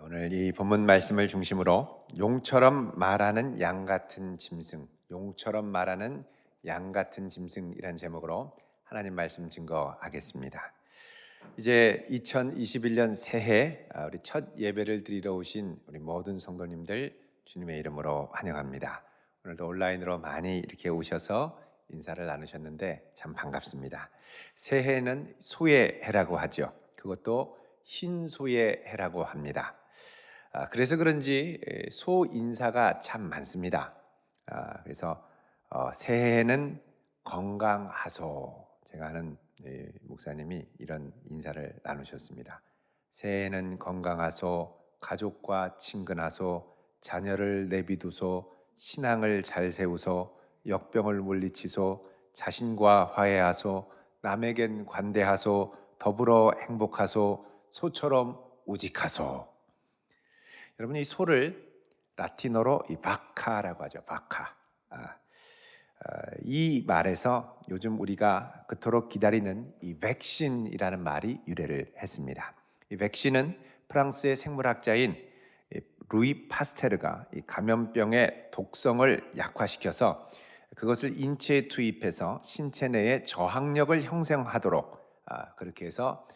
오늘 이 본문 말씀을 중심으로 용처럼 말하는 양 같은 짐승, 용처럼 말하는 양 같은 짐승이란 제목으로 하나님 말씀 증거하겠습니다. 이제 2021년 새해 우리 첫 예배를 드리러 오신 우리 모든 성도님들 주님의 이름으로 환영합니다. 오늘도 온라인으로 많이 이렇게 오셔서 인사를 나누셨는데 참 반갑습니다. 새해는 소의 해라고 하죠. 그것도 흰 소의 해라고 합니다. 그래서 그런지 소 인사가 참 많습니다. 그래서 새해에는 건강하소. 제가 아는 목사님이 이런 인사를 나누셨습니다. 새해에는 건강하소, 가족과 친근하소, 자녀를 내비두소, 신앙을 잘 세우소, 역병을 물리치소, 자신과 화해하소, 남에겐 관대하소, 더불어 행복하소, 소처럼 우직하소. 여러분, 이 소를 라틴어로 이 바카라고 하죠. 바카. 이 말에서 요즘 우리가 그토록 기다리는 이 백신이라는 말이 유래를 했습니다. 이 백신은 프랑스의 생물학자인 루이 파스테르가 이 감염병의 독성을 약화시켜서 그것을 인체에 투입해서 신체 내에 저항력을 형성하도록 그렇게 해서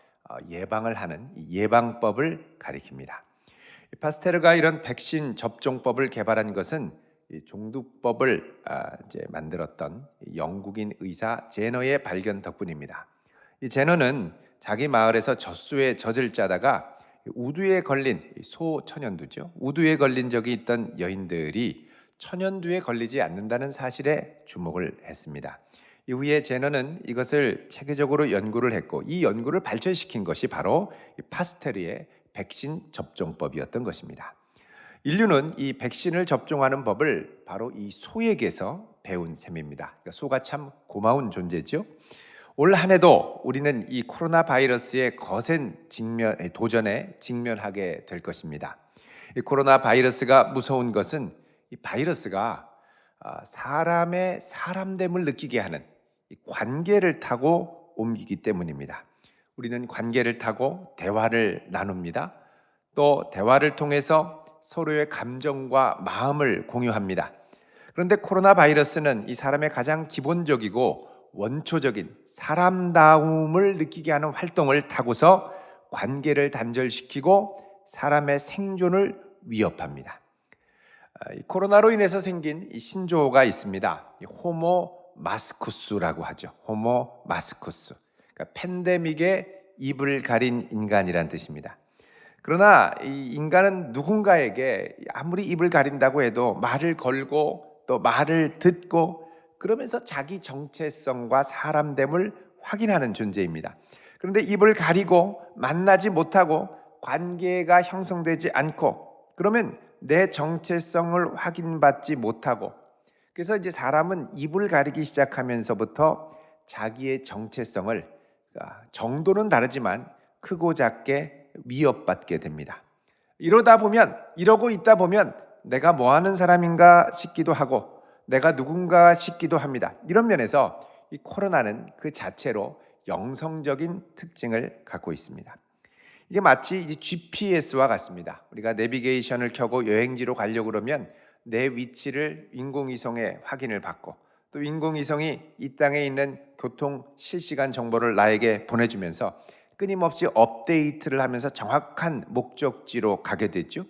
예방을 하는 예방법을 가리킵니다. 파스테르가 이런 백신 접종법을 개발한 것은 이 종두법을 이제 만들었던 영국인 의사 제너의 발견 덕분입니다. 이 제너는 자기 마을에서 젖소에 젖을 짜다가 우두에 걸린 소천연두죠. 우두에 걸린 적이 있던 여인들이 천연두에 걸리지 않는다는 사실에 주목을 했습니다. 이후에 제너는 이것을 체계적으로 연구를 했고 이 연구를 발전시킨 것이 바로 파스테르의 백신 접종법이었던 것입니다. 인류는 이 백신을 접종하는 법을 바로 이 소에게서 배운 셈입니다. 그러니까 소가 참 고마운 존재죠. 올 한 해도 우리는 이 코로나 바이러스의 거센 도전에 직면하게 될 것입니다. 이 코로나 바이러스가 무서운 것은 이 바이러스가 사람의 사람됨을 느끼게 하는 이 관계를 타고 옮기기 때문입니다. 우리는 관계를 타고 대화를 나눕니다. 또 대화를 통해서 서로의 감정과 마음을 공유합니다. 그런데 코로나 바이러스는 이 사람의 가장 기본적이고 원초적인 사람다움을 느끼게 하는 활동을 타고서 관계를 단절시키고 사람의 생존을 위협합니다. 이 코로나로 인해서 생긴 이 신조어가 있습니다. 호모 마스쿠스라고 하죠. 호모 마스쿠스. 그러니까 팬데믹에 입을 가린 인간이란 뜻입니다. 그러나 이 인간은 누군가에게 아무리 입을 가린다고 해도 말을 걸고 또 말을 듣고 그러면서 자기 정체성과 사람됨을 확인하는 존재입니다. 그런데 입을 가리고 만나지 못하고 관계가 형성되지 않고 그러면 내 정체성을 확인받지 못하고 그래서 이제 사람은 입을 가리기 시작하면서부터 자기의 정체성을 정도는 다르지만 크고 작게 위협받게 됩니다. 이러고 있다 보면 내가 뭐 하는 사람인가 싶기도 하고 내가 누군가 싶기도 합니다. 이런 면에서 이 코로나는 그 자체로 영성적인 특징을 갖고 있습니다. 이게 마치 GPS와 같습니다. 우리가 내비게이션을 켜고 여행지로 가려고 그러면 내 위치를 인공위성에 확인을 받고 또 인공위성이 이 땅에 있는 교통 실시간 정보를 나에게 보내주면서 끊임없이 업데이트를 하면서 정확한 목적지로 가게 되죠.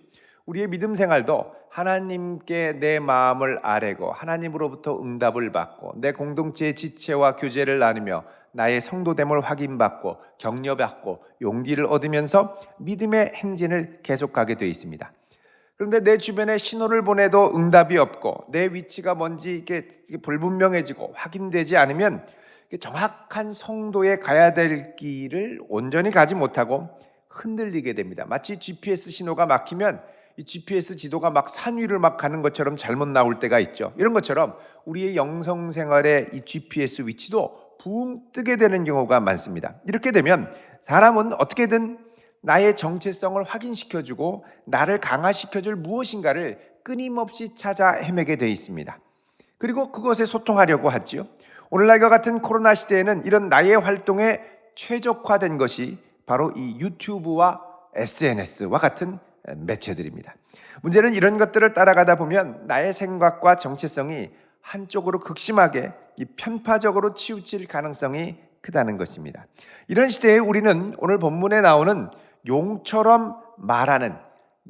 우리의 믿음 생활도 하나님께 내 마음을 아뢰고 하나님으로부터 응답을 받고 내 공동체의 지체와 교제를 나누며 나의 성도됨을 확인받고 격려받고 용기를 얻으면서 믿음의 행진을 계속하게 되어 있습니다. 그런데 내 주변에 신호를 보내도 응답이 없고 내 위치가 뭔지 이게 불분명해지고 확인되지 않으면 정확한 성도에 가야 될 길을 온전히 가지 못하고 흔들리게 됩니다. 마치 GPS 신호가 막히면 이 GPS 지도가 막 산 위를 막 가는 것처럼 잘못 나올 때가 있죠. 이런 것처럼 우리의 영성 생활의 이 GPS 위치도 붕 뜨게 되는 경우가 많습니다. 이렇게 되면 사람은 어떻게든 나의 정체성을 확인시켜주고 나를 강화시켜줄 무엇인가를 끊임없이 찾아 헤매게 되어 있습니다. 그리고 그것에 소통하려고 하지요. 오늘날과 같은 코로나 시대에는 이런 나의 활동에 최적화된 것이 바로 이 유튜브와 SNS와 같은 매체들입니다. 문제는 이런 것들을 따라가다 보면 나의 생각과 정체성이 한쪽으로 극심하게 편파적으로 치우칠 가능성이 크다는 것입니다. 이런 시대에 우리는 오늘 본문에 나오는 용처럼 말하는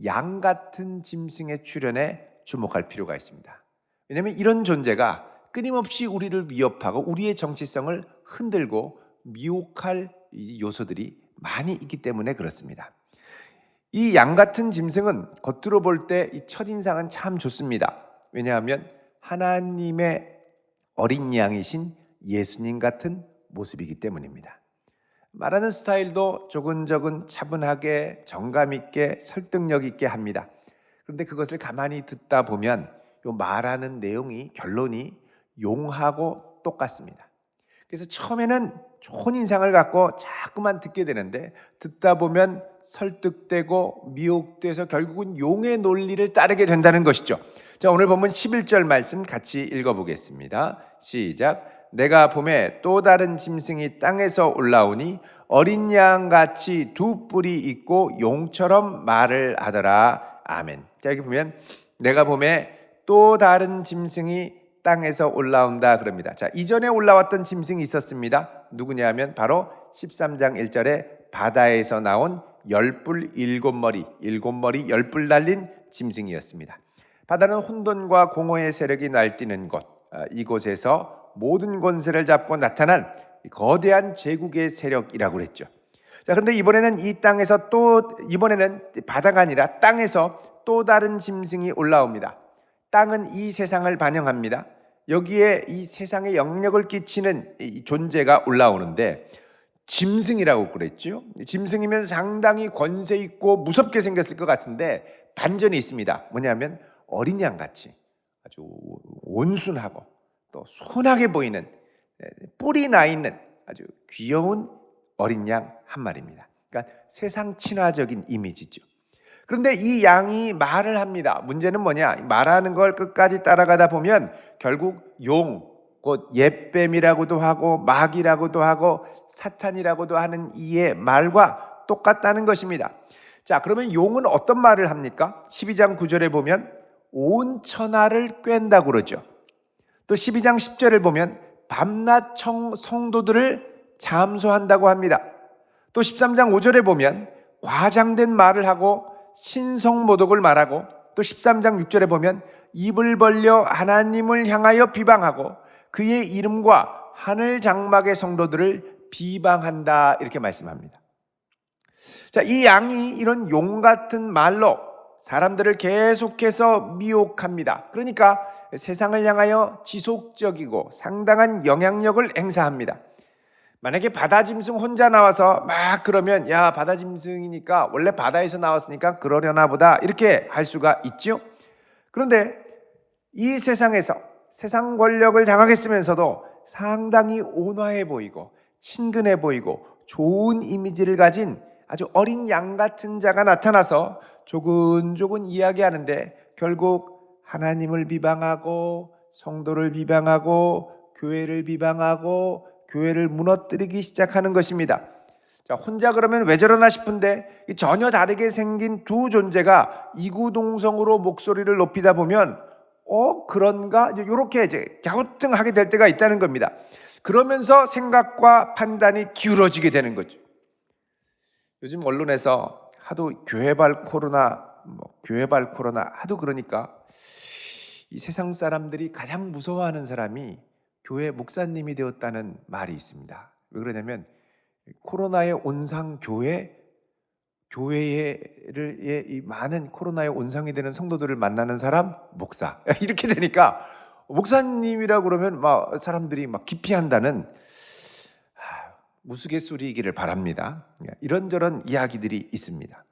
양 같은 짐승의 출현에 주목할 필요가 있습니다. 왜냐하면 이런 존재가 끊임없이 우리를 위협하고 우리의 정체성을 흔들고 미혹할 요소들이 많이 있기 때문에 그렇습니다. 이 양 같은 짐승은 겉으로 볼 때 이 첫인상은 참 좋습니다. 왜냐하면 하나님의 어린 양이신 예수님 같은 모습이기 때문입니다. 말하는 스타일도 조근조근 차분하게 정감 있게 설득력 있게 합니다. 그런데 그것을 가만히 듣다 보면 요 말하는 내용이 결론이 용하고 똑같습니다. 그래서 처음에는 좋은 인상을 갖고 자꾸만 듣게 되는데 듣다 보면 설득되고 미혹돼서 결국은 용의 논리를 따르게 된다는 것이죠. 자, 오늘 본문 11절 말씀 같이 읽어보겠습니다. 시작. 내가 보매 또 다른 짐승이 땅에서 올라오니 어린 양같이 두 뿔이 있고 용처럼 말을 하더라. 아멘. 자, 여기 보면 내가 보매 또 다른 짐승이 땅에서 올라온다 그럽니다. 자, 이전에 올라왔던 짐승이 있었습니다. 누구냐 하면 바로 13장 1절에 바다에서 나온 10뿔 7머리 10뿔 달린 짐승이었습니다. 바다는 혼돈과 공허의 세력이 날뛰는 곳, 이곳에서 모든 권세를 잡고 나타난 거대한 제국의 세력이라고 그랬죠. 자, 그런데 이번에는 이번에는 바다가 아니라 땅에서 또 다른 짐승이 올라옵니다. 땅은 이 세상을 반영합니다. 여기에 이 세상에 영향력을 끼치는 이 존재가 올라오는데 짐승이라고 그랬죠. 짐승이면 상당히 권세 있고 무섭게 생겼을 것 같은데 반전이 있습니다. 뭐냐면 어린 양같이 아주 온순하고 또 순하게 보이는 뿔이 나 있는 아주 귀여운 어린 양 한 마리입니다. 그러니까 세상 친화적인 이미지죠. 그런데 이 양이 말을 합니다. 문제는 뭐냐? 말하는 걸 끝까지 따라가다 보면 결국 용, 곧 옛뱀이라고도 하고 마귀라고도 하고 사탄이라고도 하는 이의 말과 똑같다는 것입니다. 자, 그러면 용은 어떤 말을 합니까? 12장 9절에 보면 온 천하를 꿰는다고 그러죠. 또 12장 10절을 보면 밤낮 성도들을 잠소한다고 합니다. 또 13장 5절에 보면 과장된 말을 하고 신성모독을 말하고 또 13장 6절에 보면 입을 벌려 하나님을 향하여 비방하고 그의 이름과 하늘 장막의 성도들을 비방한다 이렇게 말씀합니다. 자, 이 양이 이런 용 같은 말로 사람들을 계속해서 미혹합니다. 그러니까 세상을 향하여 지속적이고 상당한 영향력을 행사합니다. 만약에 바다짐승 혼자 나와서 막 그러면 야, 바다짐승이니까 원래 바다에서 나왔으니까 그러려나 보다 이렇게 할 수가 있죠. 그런데 이 세상에서 세상 권력을 장악했으면서도 상당히 온화해 보이고 친근해 보이고 좋은 이미지를 가진 아주 어린 양 같은 자가 나타나서 조근조근 이야기하는데 결국 하나님을 비방하고 성도를 비방하고 교회를 비방하고 교회를 무너뜨리기 시작하는 것입니다. 자, 혼자 그러면 왜 저러나 싶은데 전혀 다르게 생긴 두 존재가 이구동성으로 목소리를 높이다 보면 그런가? 이렇게 이제 갸우뚱하게 될 때가 있다는 겁니다. 그러면서 생각과 판단이 기울어지게 되는 거죠. 요즘 언론에서 하도 교회발 코로나 하도 그러니까 이 세상 사람들이 가장 무서워하는 사람이 교회 목사님이 되었다는 말이 있습니다. 왜 그러냐면 코로나의 온상 교회를 이 많은 코로나의 온상이 되는 성도들을 만나는 사람 목사 이렇게 되니까 목사님이라고 그러면 막 사람들이 막 기피한다는 우스갯소리이기를 바랍니다. 이런저런 이야기들이 있습니다.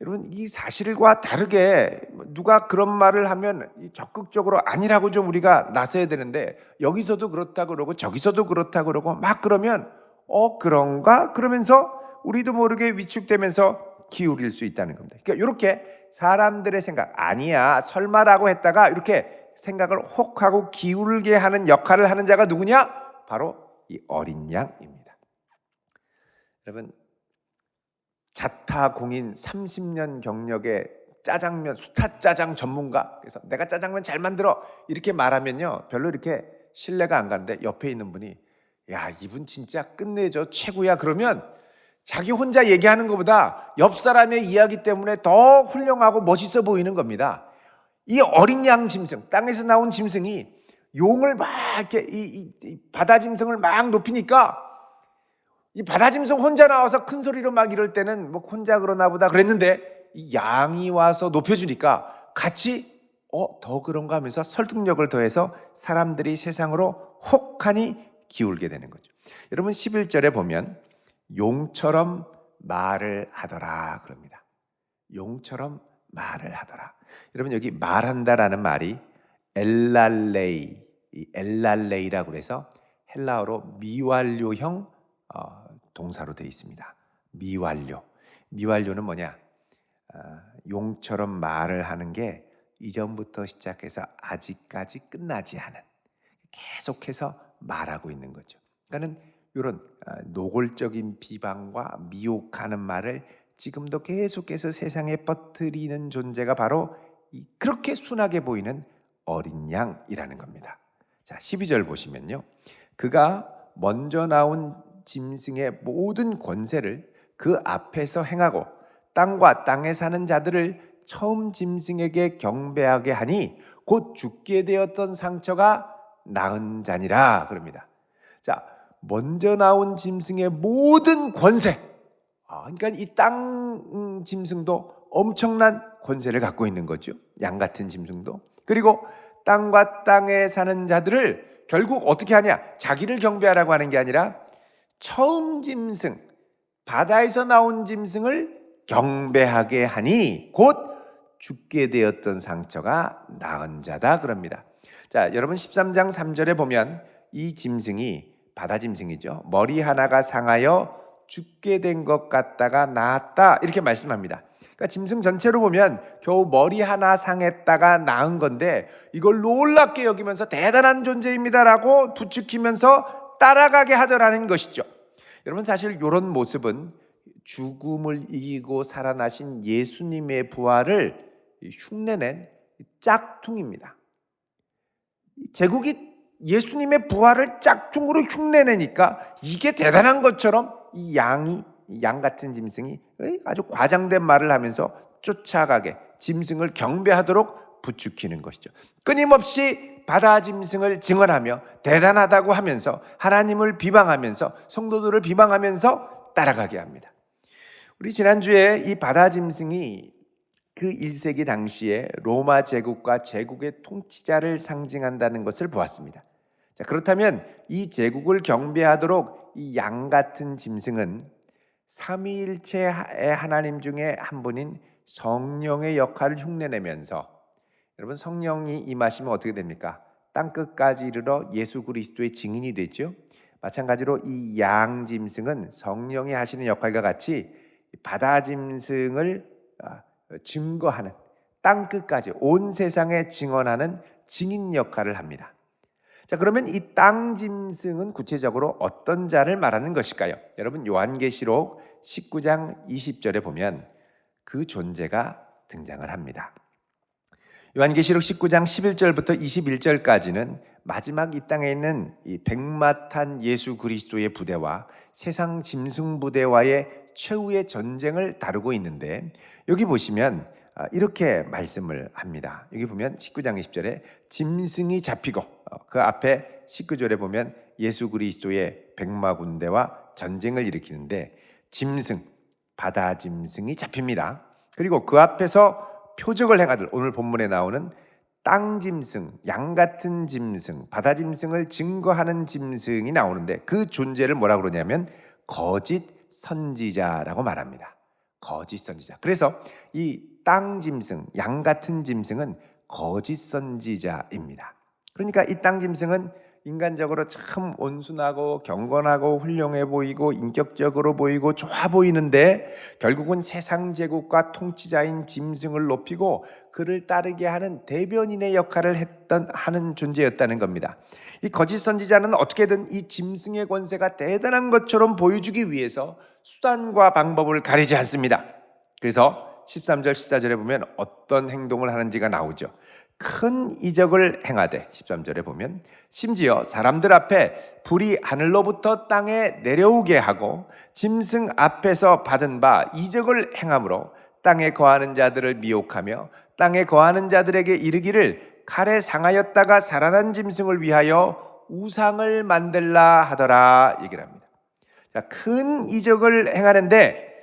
여러분, 이 사실과 다르게 누가 그런 말을 하면 적극적으로 아니라고 좀 우리가 나서야 되는데 여기서도 그렇다 그러고 저기서도 그렇다 그러고 막 그러면 그런가? 그러면서 우리도 모르게 위축되면서 기울일 수 있다는 겁니다. 그러니까 이렇게 사람들의 생각 아니야 설마라고 했다가 이렇게 생각을 혹하고 기울게 하는 역할을 하는 자가 누구냐? 바로 이 어린 양입니다. 여러분, 자타공인 30년 경력의 짜장면 수타 짜장 전문가, 그래서 내가 짜장면 잘 만들어 이렇게 말하면요 별로 이렇게 신뢰가 안 가는데, 옆에 있는 분이 야 이분 진짜 끝내줘 최고야 그러면 자기 혼자 얘기하는 것보다 옆 사람의 이야기 때문에 더 훌륭하고 멋있어 보이는 겁니다. 이 어린 양 짐승, 땅에서 나온 짐승이 용을 막 이렇게 이 바다 짐승을 막 높이니까 이 바다 짐승 혼자 나와서 큰 소리로 막 이럴 때는 뭐 혼자 그러나 보다 그랬는데, 이 양이 와서 높여주니까 같이 더 그런가 하면서 설득력을 더해서 사람들이 세상으로 혹하니 기울게 되는 거죠. 여러분 11절에 보면 용처럼 말을 하더라 그럽니다. 용처럼 말을 하더라. 여러분 여기 말한다라는 말이 엘랄레이, 이 엘랄레이라고 해서 헬라어로 미완료형 동사로 되어 있습니다. 미완료. 미완료는 뭐냐? 용처럼 말을 하는 게 이전부터 시작해서 아직까지 끝나지 않은, 계속해서 말하고 있는 거죠. 그러니까는 이런 노골적인 비방과 미혹하는 말을 지금도 계속해서 세상에 퍼뜨리는 존재가 바로 그렇게 순하게 보이는 어린 양이라는 겁니다. 자, 12절 보시면요. 그가 먼저 나온 짐승의 모든 권세를 그 앞에서 행하고 땅과 땅에 사는 자들을 처음 짐승에게 경배하게 하니 곧 죽게 되었던 상처가 나은 자니라 그럽니다. 자, 먼저 나온 짐승의 모든 권세. 그러니까 이 땅 짐승도 엄청난 권세를 갖고 있는 거죠. 양 같은 짐승도. 그리고 땅과 땅에 사는 자들을 결국 어떻게 하냐? 자기를 경배하라고 하는 게 아니라 처음 짐승, 바다에서 나온 짐승을 경배하게 하니 곧 죽게 되었던 상처가 나은 자다 그럽니다. 자, 여러분 13장 3절에 보면 이 짐승이 바다 짐승이죠. 머리 하나가 상하여 죽게 된 것 같다가 나았다 이렇게 말씀합니다. 그러니까 짐승 전체로 보면 겨우 머리 하나 상했다가 나은 건데 이걸 놀랍게 여기면서 대단한 존재입니다라고 부추기면서 따라가게 하더라는 것이죠. 여러분 사실 이런 모습은 죽음을 이기고 살아나신 예수님의 부활을 흉내낸 짝퉁입니다. 제국이 예수님의 부활을 짝퉁으로 흉내내니까 이게 대단한 것처럼 이 양 같은 짐승이 아주 과장된 말을 하면서 쫓아가게 짐승을 경배하도록 부추기는 것이죠. 끊임없이 바다 짐승을 증언하며 대단하다고 하면서 하나님을 비방하면서 성도들을 비방하면서 따라가게 합니다. 우리 지난주에 이 바다 짐승이 그 1세기 당시에 로마 제국과 제국의 통치자를 상징한다는 것을 보았습니다. 자, 그렇다면 이 제국을 경배하도록 이 양 같은 짐승은 삼위일체의 하나님 중에 한 분인 성령의 역할을 흉내내면서, 여러분 성령이 임하시면 어떻게 됩니까? 땅끝까지 이르러 예수 그리스도의 증인이 되죠. 마찬가지로 이 양 짐승은 성령이 하시는 역할과 같이 바다 짐승을 증거하는, 땅끝까지 온 세상에 증언하는 증인 역할을 합니다. 자, 그러면 이 땅 짐승은 구체적으로 어떤 자를 말하는 것일까요? 여러분 요한계시록 19장 20절에 보면 그 존재가 등장을 합니다. 요한계시록 19장 11절부터 21절까지는 마지막 이 땅에 있는 이 백마탄 예수 그리스도의 부대와 세상 짐승 부대와의 최후의 전쟁을 다루고 있는데, 여기 보시면 이렇게 말씀을 합니다. 여기 보면 19장 20절에 짐승이 잡히고, 그 앞에 19절에 보면 예수 그리스도의 백마 군대와 전쟁을 일으키는데 짐승, 바다 짐승이 잡힙니다. 그리고 그 앞에서 표적을 행하들, 오늘 본문에 나오는 땅 짐승, 양 같은 짐승, 바다 짐승을 증거하는 짐승이 나오는데 그 존재를 뭐라고 그러냐면 거짓 선지자라고 말합니다. 거짓 선지자. 그래서 이 땅 짐승, 양 같은 짐승은 거짓 선지자입니다. 그러니까 이 땅 짐승은 인간적으로 참 온순하고 경건하고 훌륭해 보이고 인격적으로 보이고 좋아 보이는데 결국은 세상 제국과 통치자인 짐승을 높이고 그를 따르게 하는 대변인의 역할을 하는 존재였다는 겁니다. 이 거짓 선지자는 어떻게든 이 짐승의 권세가 대단한 것처럼 보여주기 위해서 수단과 방법을 가리지 않습니다. 그래서 13절 14절에 보면 어떤 행동을 하는지가 나오죠. 큰 이적을 행하되 13절에 보면 심지어 사람들 앞에 불이 하늘로부터 땅에 내려오게 하고 짐승 앞에서 받은 바 이적을 행함으로 땅에 거하는 자들을 미혹하며 땅에 거하는 자들에게 이르기를 칼에 상하였다가 살아난 짐승을 위하여 우상을 만들라 하더라 얘기를 합니다. 자, 큰 이적을 행하는데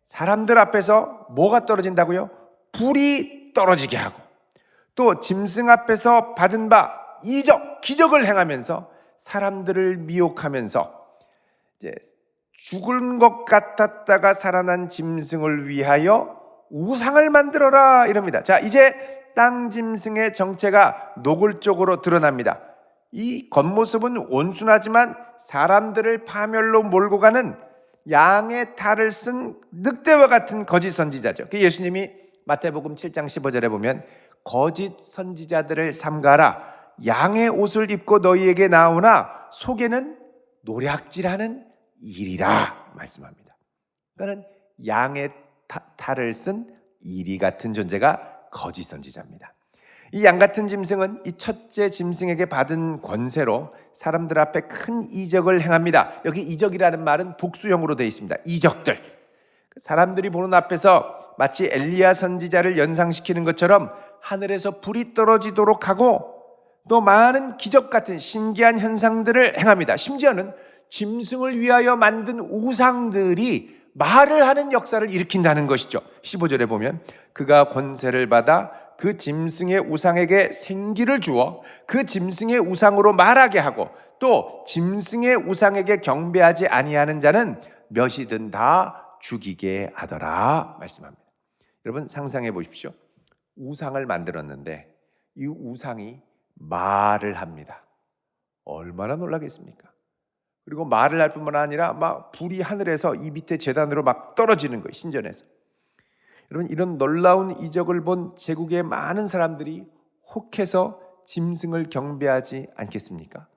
사람들 앞에서 뭐가 떨어진다고요? 불이 떨어지게 하고 또 짐승 앞에서 받은 바 이적, 기적을 행하면서 사람들을 미혹하면서 이제 죽은 것 같았다가 살아난 짐승을 위하여 우상을 만들어라 이럽니다. 자, 이제 땅 짐승의 정체가 노골적으로 드러납니다. 이 겉모습은 온순하지만 사람들을 파멸로 몰고 가는 양의 탈을 쓴 늑대와 같은 거짓 선지자죠. 그 예수님이 마태복음 7장 15절에 보면 거짓 선지자들을 삼가라 양의 옷을 입고 너희에게 나오나 속에는 노략질하는 일이라 말씀합니다. 그러니까 양의 탈을 쓴 이리 같은 존재가 거짓 선지자입니다. 이 양 같은 짐승은 이 첫째 짐승에게 받은 권세로 사람들 앞에 큰 이적을 행합니다. 여기 이적이라는 말은 복수형으로 되어 있습니다. 이적들. 사람들이 보는 앞에서 마치 엘리야 선지자를 연상시키는 것처럼 하늘에서 불이 떨어지도록 하고 또 많은 기적 같은 신기한 현상들을 행합니다. 심지어는 짐승을 위하여 만든 우상들이 말을 하는 역사를 일으킨다는 것이죠. 15절에 보면 그가 권세를 받아 그 짐승의 우상에게 생기를 주어 그 짐승의 우상으로 말하게 하고 또 짐승의 우상에게 경배하지 아니하는 자는 몇이든 다 죽이게 하더라 말씀합니다. 여러분 상상해 보십시오. 우상을 만들었는데 이 우상이 말을 합니다. 얼마나 놀라겠습니까? 그리고 말을 할 뿐만 아니라 막 불이 하늘에서 이 밑에 제단으로 막 떨어지는 거예요. 신전에서. 여러분 이런 놀라운 이적을 본 제국의 많은 사람들이 혹해서 짐승을 경배하지 않겠습니까?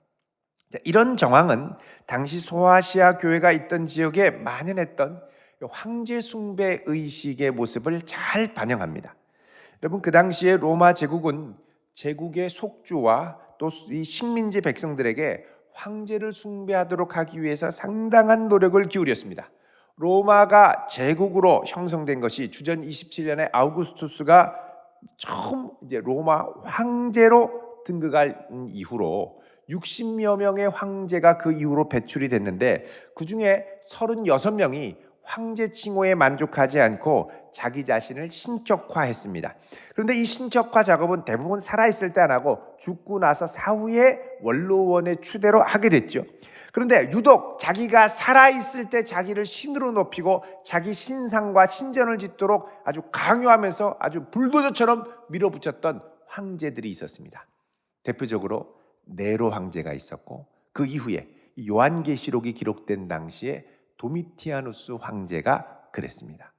자, 이런 정황은 당시 소아시아 교회가 있던 지역에 만연했던 황제 숭배 의식의 모습을 잘 반영합니다. 여러분 그 당시에 로마 제국은 제국의 속주와 또 이 식민지 백성들에게 황제를 숭배하도록 하기 위해서 상당한 노력을 기울였습니다. 로마가 제국으로 형성된 것이 주전 27년에 아우구스투스가 처음 이제 로마 황제로 등극한 이후로 60여 명의 황제가 그 이후로 배출이 됐는데 그 중에 36명이 황제 칭호에 만족하지 않고 자기 자신을 신격화했습니다. 그런데 이 신격화 작업은 대부분 살아있을 때 안 하고 죽고 나서 사후에 원로원의 추대로 하게 됐죠. 그런데 유독 자기가 살아있을 때 자기를 신으로 높이고 자기 신상과 신전을 짓도록 아주 강요하면서 아주 불도저처럼 밀어붙였던 황제들이 있었습니다. 대표적으로 네로 황제가 있었고 그 이후에 요한계시록이 기록된 당시에 도미티아누스 황제가 그랬습니다.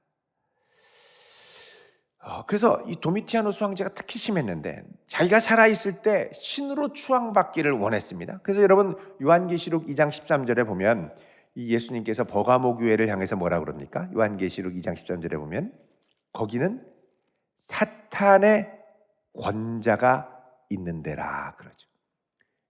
그래서 이 도미티아누스 황제가 특히 심했는데 자기가 살아있을 때 신으로 추앙받기를 원했습니다. 그래서 여러분 요한계시록 2장 13절에 보면 이 예수님께서 버가모 교회를 향해서 뭐라 그럽니까? 요한계시록 2장 13절에 보면 거기는 사탄의 권자가 있는 데라 그러죠.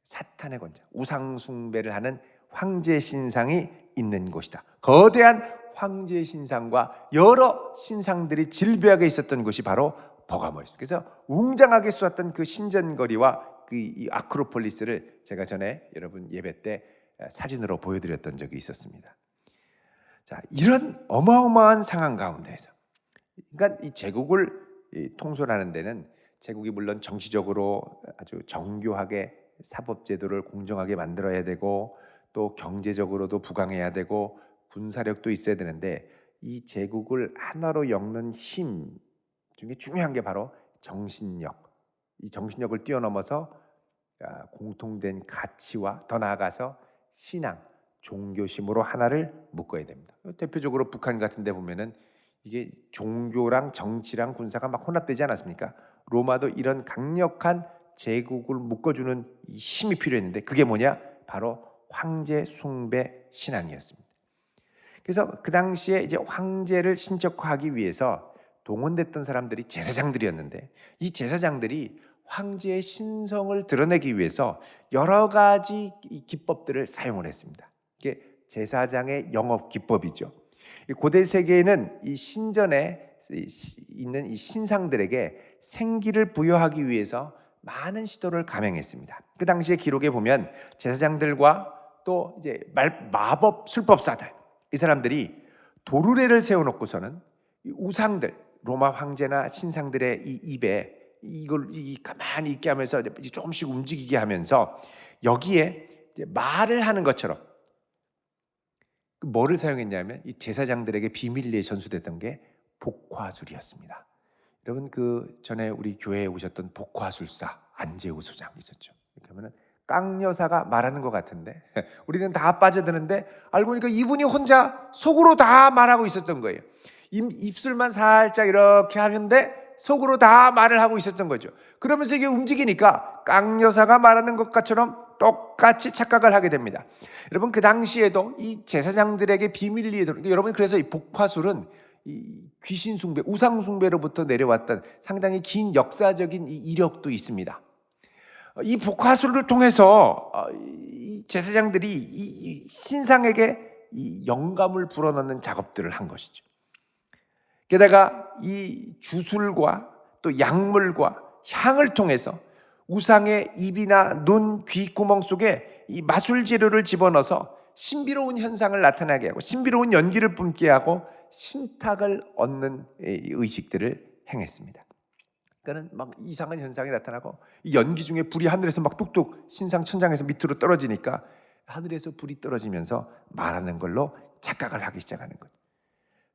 사탄의 권자, 우상 숭배를 하는 황제 신상이 있는 곳이다. 거대한 황제 신상과 여러 신상들이 질비하게 있었던 곳이 바로 버가모였습니다. 그래서 웅장하게 쏘았던 그 신전거리와 이 아크로폴리스를 제가 전에 여러분 예배 때 사진으로 보여드렸던 적이 있었습니다. 자, 이런 어마어마한 상황 가운데에서, 그러니까 이 제국을 통솔하는 데는 제국이 물론 정치적으로 아주 정교하게 사법제도를 공정하게 만들어야 되고 또 경제적으로도 부강해야 되고 군사력도 있어야 되는데 이 제국을 하나로 엮는 힘 중에 중요한 게 바로 정신력. 이 정신력을 뛰어넘어서 공통된 가치와 더 나아가서 신앙, 종교심으로 하나를 묶어야 됩니다. 대표적으로 북한 같은 데 보면은 이게 종교랑 정치랑 군사가 막 혼합되지 않았습니까? 로마도 이런 강력한 제국을 묶어주는 힘이 필요했는데 그게 뭐냐? 바로 황제 숭배 신앙이었습니다. 그래서 그 당시에 이제 황제를 신적화하기 위해서 동원됐던 사람들이 제사장들이었는데 이 제사장들이 황제의 신성을 드러내기 위해서 여러 가지 이 기법들을 사용을 했습니다. 이게 제사장의 영업 기법이죠. 고대 세계에는 이 신전에 있는 이 신상들에게 생기를 부여하기 위해서 많은 시도를 감행했습니다. 그 당시의 기록에 보면 제사장들과 또 이제 마법 술법사들 이 사람들이 도르래를 세워놓고서는 이 우상들 로마 황제나 신상들의 이 입에 이걸 가만히 있게 하면서 조금씩 움직이게 하면서 여기에 이제 말을 하는 것처럼 뭐를 사용했냐면 이 제사장들에게 비밀리에 전수됐던 게 복화술이었습니다. 여러분 그 전에 우리 교회에 오셨던 복화술사 안재우 소장 있었죠. 그러면은 깡 여사가 말하는 것 같은데 우리는 다 빠져드는데 알고 보니까 이분이 혼자 속으로 다 말하고 있었던 거예요. 입술만 살짝 이렇게 하는데 속으로 다 말을 하고 있었던 거죠. 그러면서 이게 움직이니까 깡 여사가 말하는 것처럼 똑같이 착각을 하게 됩니다. 여러분 그 당시에도 이 제사장들에게 비밀리에 여러분 그래서 이 복화술은 이 귀신 숭배, 우상 숭배로부터 내려왔던 상당히 긴 역사적인 이 이력도 있습니다. 이 복화술을 통해서 이 제사장들이 이 신상에게 이 영감을 불어넣는 작업들을 한 것이죠. 게다가 이 주술과 또 약물과 향을 통해서 우상의 입이나 눈, 귀 구멍 속에 이 마술 재료를 집어넣어서 신비로운 현상을 나타나게 하고 신비로운 연기를 뿜게 하고 신탁을 얻는 의식들을 행했습니다. 그러니까 막 이상한 현상이 나타나고 이 연기 중에 불이 하늘에서 막 뚝뚝 신상 천장에서 밑으로 떨어지니까 하늘에서 불이 떨어지면서 말하는 걸로 착각을 하기 시작하는 거예요.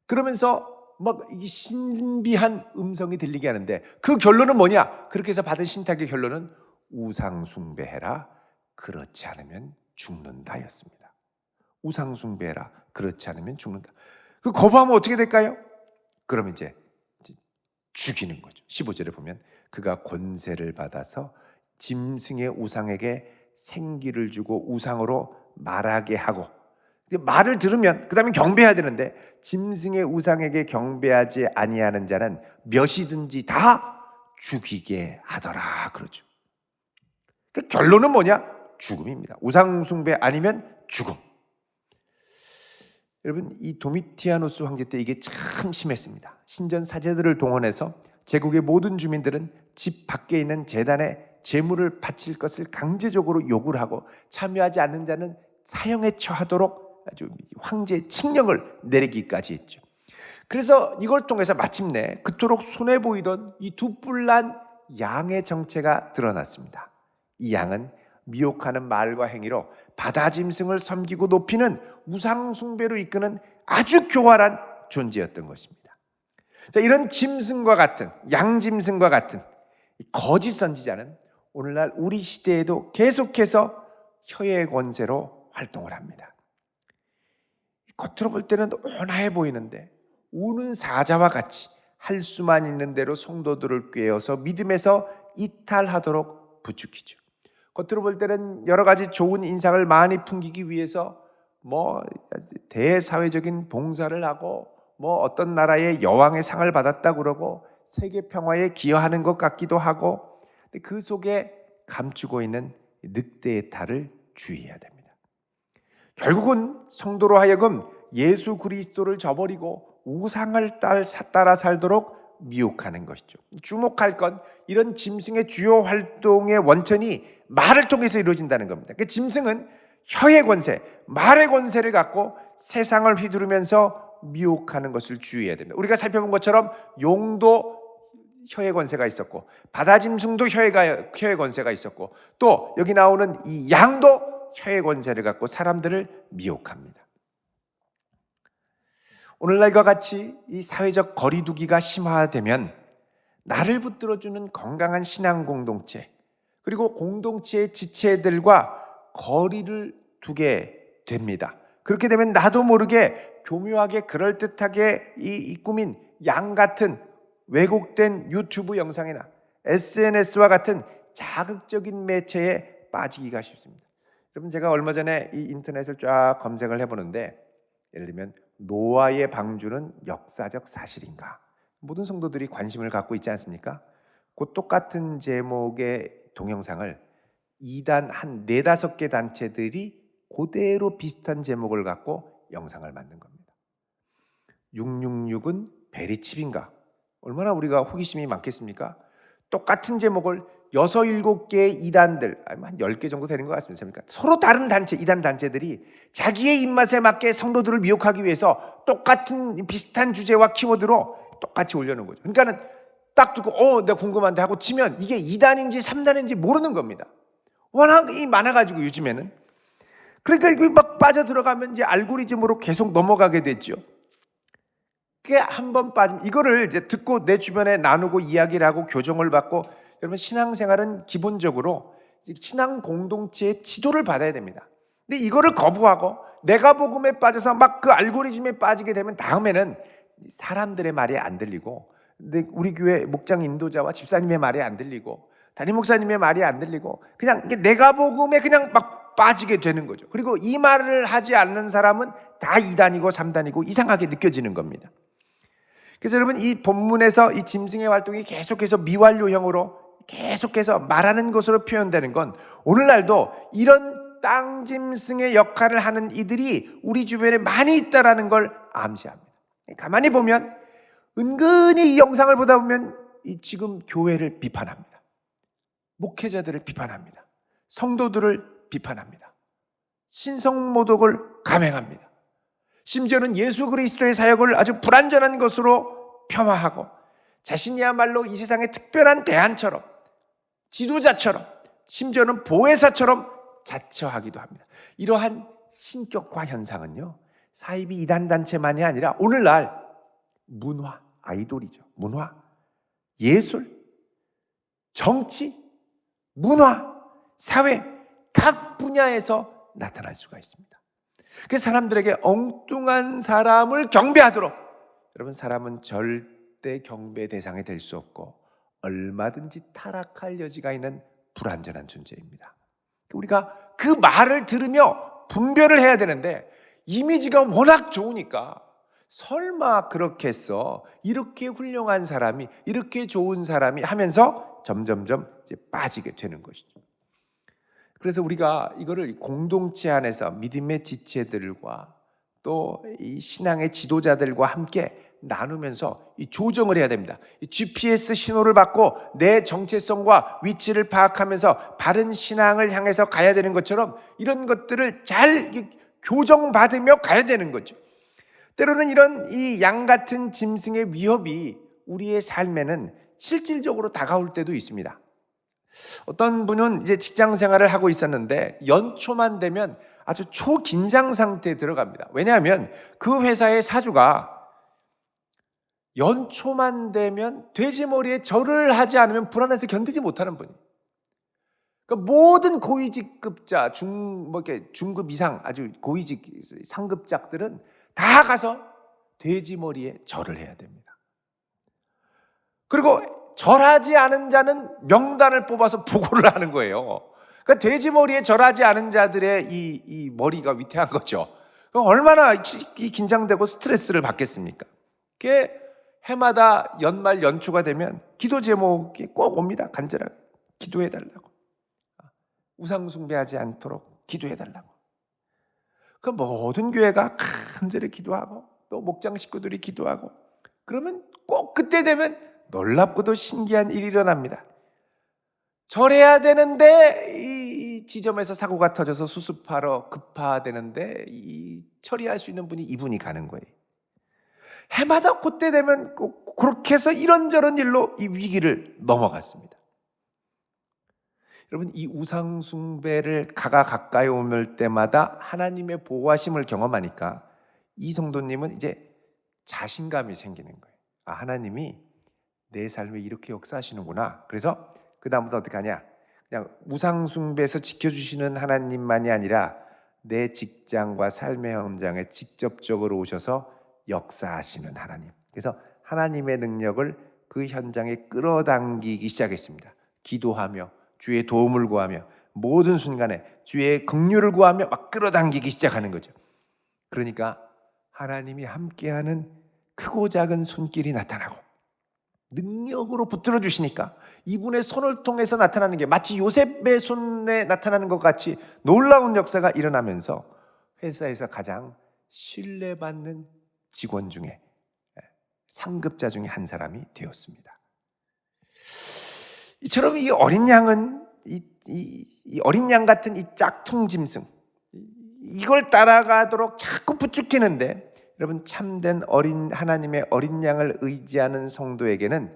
그러면서 막 이 신비한 음성이 들리게 하는데 그 결론은 뭐냐? 그렇게 해서 받은 신탁의 결론은 우상 숭배해라. 그렇지 않으면 죽는다였습니다. 우상 숭배해라. 그렇지 않으면 죽는다. 그 거부하면 어떻게 될까요? 그럼 이제 죽이는 거죠. 15절에 보면 그가 권세를 받아서 짐승의 우상에게 생기를 주고 우상으로 말하게 하고 말을 들으면 그 다음에 경배해야 되는데 짐승의 우상에게 경배하지 아니하는 자는 몇이든지 다 죽이게 하더라 그러죠. 그 결론은 뭐냐? 죽음입니다. 우상 숭배 아니면 죽음. 여러분 이 도미티아누스 황제 때 이게 참 심했습니다. 신전 사제들을 동원해서 제국의 모든 주민들은 집 밖에 있는 제단에 제물을 바칠 것을 강제적으로 요구를 하고 참여하지 않는 자는 사형에 처하도록 아주 황제의 칙령을 내리기까지 했죠. 그래서 이걸 통해서 마침내 그토록 손해 보이던 이 두 뿔난 양의 정체가 드러났습니다. 이 양은 미혹하는 말과 행위로 바다 짐승을 섬기고 높이는 우상 숭배로 이끄는 아주 교활한 존재였던 것입니다. 자, 이런 짐승과 같은 양짐승과 같은 거짓 선지자는 오늘날 우리 시대에도 계속해서 혀의 권세로 활동을 합니다. 겉으로 볼 때는 온화해 보이는데 우는 사자와 같이 할 수만 있는 대로 성도들을 꾀어서 믿음에서 이탈하도록 부추기죠. 겉으로 볼 때는 여러 가지 좋은 인상을 많이 풍기기 위해서 뭐 대사회적인 봉사를 하고 뭐 어떤 나라의 여왕의 상을 받았다고 그러고 세계 평화에 기여하는 것 같기도 하고 그 속에 감추고 있는 늑대의 탈을 주의해야 됩니다. 결국은 성도로 하여금 예수 그리스도를 저버리고 우상을 따라 살도록 미혹하는 것이죠. 주목할 건 이런 짐승의 주요 활동의 원천이 말을 통해서 이루어진다는 겁니다. 그 짐승은 혀의 권세, 말의 권세를 갖고 세상을 휘두르면서 미혹하는 것을 주의해야 됩니다. 우리가 살펴본 것처럼 용도 혀의 권세가 있었고 바다 짐승도 혀의 권세가 있었고 또 여기 나오는 이 양도 혀의 권세를 갖고 사람들을 미혹합니다. 오늘날과 같이 이 사회적 거리두기가 심화되면 나를 붙들어주는 건강한 신앙 공동체 그리고 공동체의 지체들과 거리를 두게 됩니다. 그렇게 되면 나도 모르게 교묘하게 그럴듯하게 이 꾸민 양 같은 왜곡된 유튜브 영상이나 SNS와 같은 자극적인 매체에 빠지기가 쉽습니다. 여러분, 제가 얼마 전에 이 인터넷을 쫙 검색을 해보는데, 예를 들면 노아의 방주는 역사적 사실인가? 모든 성도들이 관심을 갖고 있지 않습니까? 그 똑같은 제목의 동영상을 이단 한 네다섯 개 단체들이 그대로 비슷한 제목을 갖고 영상을 만든 겁니다. 666은 베리칩인가? 얼마나 우리가 호기심이 많겠습니까? 똑같은 제목을 6, 7개의 이단들, 한 10개 정도 되는 것 같습니다. 서로 다른 단체, 이단 단체들이 자기의 입맛에 맞게 성도들을 미혹하기 위해서 똑같은 비슷한 주제와 키워드로 똑같이 올려놓은 거죠. 그러니까는 딱 듣고 내가 궁금한데 하고 치면 이게 2단인지 3단인지 모르는 겁니다. 워낙 많아가지고 요즘에는. 그러니까 이거 막 빠져들어가면 이제 알고리즘으로 계속 넘어가게 됐죠. 그게 한번 빠지면 이거를 이제 듣고 내 주변에 나누고 이야기를 하고 교정을 받고, 여러분 신앙생활은 기본적으로 신앙 공동체의 지도를 받아야 됩니다. 근데 이거를 거부하고 내가 복음에 빠져서 막 그 알고리즘에 빠지게 되면 다음에는 사람들의 말이 안 들리고, 근데 우리 교회 목장 인도자와 집사님의 말이 안 들리고 담임 목사님의 말이 안 들리고 그냥 내가 복음에 그냥 막 빠지게 되는 거죠. 그리고 이 말을 하지 않는 사람은 다 2단이고 3단이고 이상하게 느껴지는 겁니다. 그래서 여러분, 이 본문에서 이 짐승의 활동이 계속해서 미완료형으로 계속해서 말하는 것으로 표현되는 건 오늘날도 이런 땅짐승의 역할을 하는 이들이 우리 주변에 많이 있다는 걸 암시합니다. 가만히 보면 은근히 이 영상을 보다 보면 지금 교회를 비판합니다. 목회자들을 비판합니다. 성도들을 비판합니다. 신성모독을 감행합니다. 심지어는 예수 그리스도의 사역을 아주 불완전한 것으로 폄하하고 자신이야말로 이 세상의 특별한 대안처럼, 지도자처럼, 심지어는 보혜사처럼 자처하기도 합니다. 이러한 신격화 현상은요, 사이비 이단 단체만이 아니라 오늘날 문화, 아이돌이죠. 문화, 예술, 정치, 문화, 사회 각 분야에서 나타날 수가 있습니다. 그 사람들에게 엉뚱한 사람을 경배하도록, 여러분, 사람은 절대 경배 대상이 될 수 없고 얼마든지 타락할 여지가 있는 불완전한 존재입니다. 우리가 그 말을 들으며 분별을 해야 되는데 이미지가 워낙 좋으니까 설마 그렇게 해서 이렇게 훌륭한 사람이, 이렇게 좋은 사람이 하면서 점점점 이제 빠지게 되는 것이죠. 그래서 우리가 이거를 공동체 안에서 믿음의 지체들과 또 이 신앙의 지도자들과 함께 나누면서 이 조정을 해야 됩니다. 이 GPS 신호를 받고 내 정체성과 위치를 파악하면서 바른 신앙을 향해서 가야 되는 것처럼 이런 것들을 잘 교정받으며 가야 되는 거죠. 때로는 이런 이 양 같은 짐승의 위협이 우리의 삶에는 실질적으로 다가올 때도 있습니다. 어떤 분은 이제 직장 생활을 하고 있었는데 연초만 되면 아주 초긴장 상태에 들어갑니다. 왜냐하면 그 회사의 사주가 연초만 되면 돼지머리에 절을 하지 않으면 불안해서 견디지 못하는 분이에요. 그러니까 모든 고위직급자, 중급 이상 아주 고위직 상급자들은 다 가서 돼지머리에 절을 해야 됩니다. 그리고 절하지 않은 자는 명단을 뽑아서 보고를 하는 거예요. 그러니까 돼지머리에 절하지 않은 자들의 이 머리가 위태한 거죠. 그럼 얼마나 긴장되고 스트레스를 받겠습니까? 그게 해마다 연말 연초가 되면 기도 제목이 꼭 옵니다. 간절하게 기도해달라고, 우상 숭배하지 않도록 기도해달라고. 그 모든 교회가 간절히 기도하고 또 목장 식구들이 기도하고, 그러면 꼭 그때 되면 놀랍고도 신기한 일이 일어납니다. 절해야 되는데 이 지점에서 사고가 터져서 수습하러 급파되는데 이 처리할 수 있는 분이 이분이 가는 거예요. 해마다 그때 되면 꼭 그렇게 해서 이런저런 일로 이 위기를 넘어갔습니다. 여러분, 이 우상 숭배를 가까이 오물 때마다 하나님의 보호하심을 경험하니까 이 성도님은 이제 자신감이 생기는 거예요. 하나님이 내 삶에 이렇게 역사하시는구나. 그래서 그 다음부터 어떻게 하냐? 그냥 우상 숭배에서 지켜주시는 하나님만이 아니라 내 직장과 삶의 현장에 직접적으로 오셔서 역사하시는 하나님. 그래서 하나님의 능력을 그 현장에 끌어당기기 시작했습니다. 기도하며 주의 도움을 구하며 모든 순간에 주의 긍휼을 구하며 막 끌어당기기 시작하는 거죠. 그러니까 하나님이 함께하는 크고 작은 손길이 나타나고 능력으로 붙들어 주시니까 이분의 손을 통해서 나타나는 게 마치 요셉의 손에 나타나는 것 같이 놀라운 역사가 일어나면서 회사에서 가장 신뢰받는 직원 중에, 상급자 중에 한 사람이 되었습니다. 이처럼 이 어린 양은 이 어린 양 같은 이 짝퉁 짐승, 이걸 따라가도록 자꾸 부추기는데, 여러분, 참된 하나님의 어린 양을 의지하는 성도에게는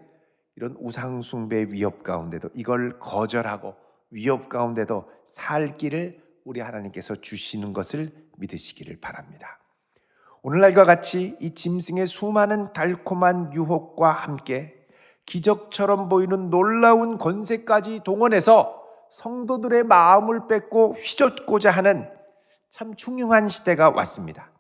이런 우상 숭배의 위협 가운데도 이걸 거절하고 위협 가운데도 살 길을 우리 하나님께서 주시는 것을 믿으시기를 바랍니다. 오늘날과 같이 이 짐승의 수많은 달콤한 유혹과 함께 기적처럼 보이는 놀라운 권세까지 동원해서 성도들의 마음을 뺏고 휘젓고자 하는 참 흉흉한 시대가 왔습니다.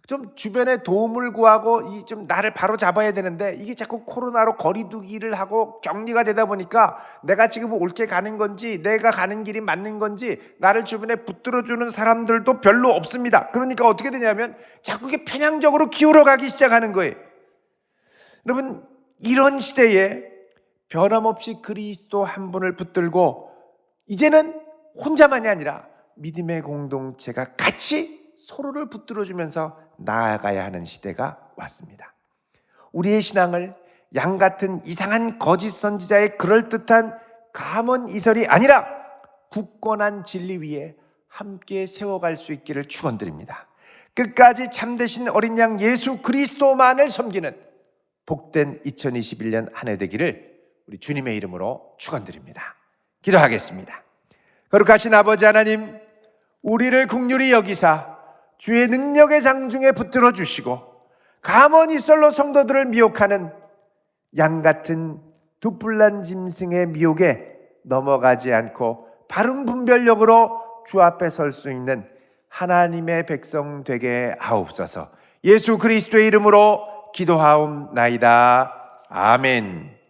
좀 주변에 도움을 구하고 좀 나를 바로 잡아야 되는데 이게 자꾸 코로나로 거리두기를 하고 격리가 되다 보니까 내가 지금 옳게 가는 건지 내가 가는 길이 맞는 건지 나를 주변에 붙들어주는 사람들도 별로 없습니다. 그러니까 어떻게 되냐면 자꾸 이게 편향적으로 기울어가기 시작하는 거예요. 여러분, 이런 시대에 변함없이 그리스도 한 분을 붙들고 이제는 혼자만이 아니라 믿음의 공동체가 같이 서로를 붙들어주면서 나아가야 하는 시대가 왔습니다. 우리의 신앙을 양 같은 이상한 거짓 선지자의 그럴듯한 감언이설이 아니라 굳건한 진리 위에 함께 세워갈 수 있기를 축원드립니다. 끝까지 참되신 어린 양 예수 그리스도만을 섬기는 복된 2021년 한 해 되기를 우리 주님의 이름으로 축원드립니다. 기도하겠습니다. 거룩하신 아버지 하나님, 우리를 긍휼히 여기사 주의 능력의 장중에 붙들어 주시고 감언이설로 성도들을 미혹하는 양 같은 두뿔난 짐승의 미혹에 넘어가지 않고 바른 분별력으로 주 앞에 설 수 있는 하나님의 백성 되게 하옵소서. 예수 그리스도의 이름으로 기도하옵나이다. 아멘.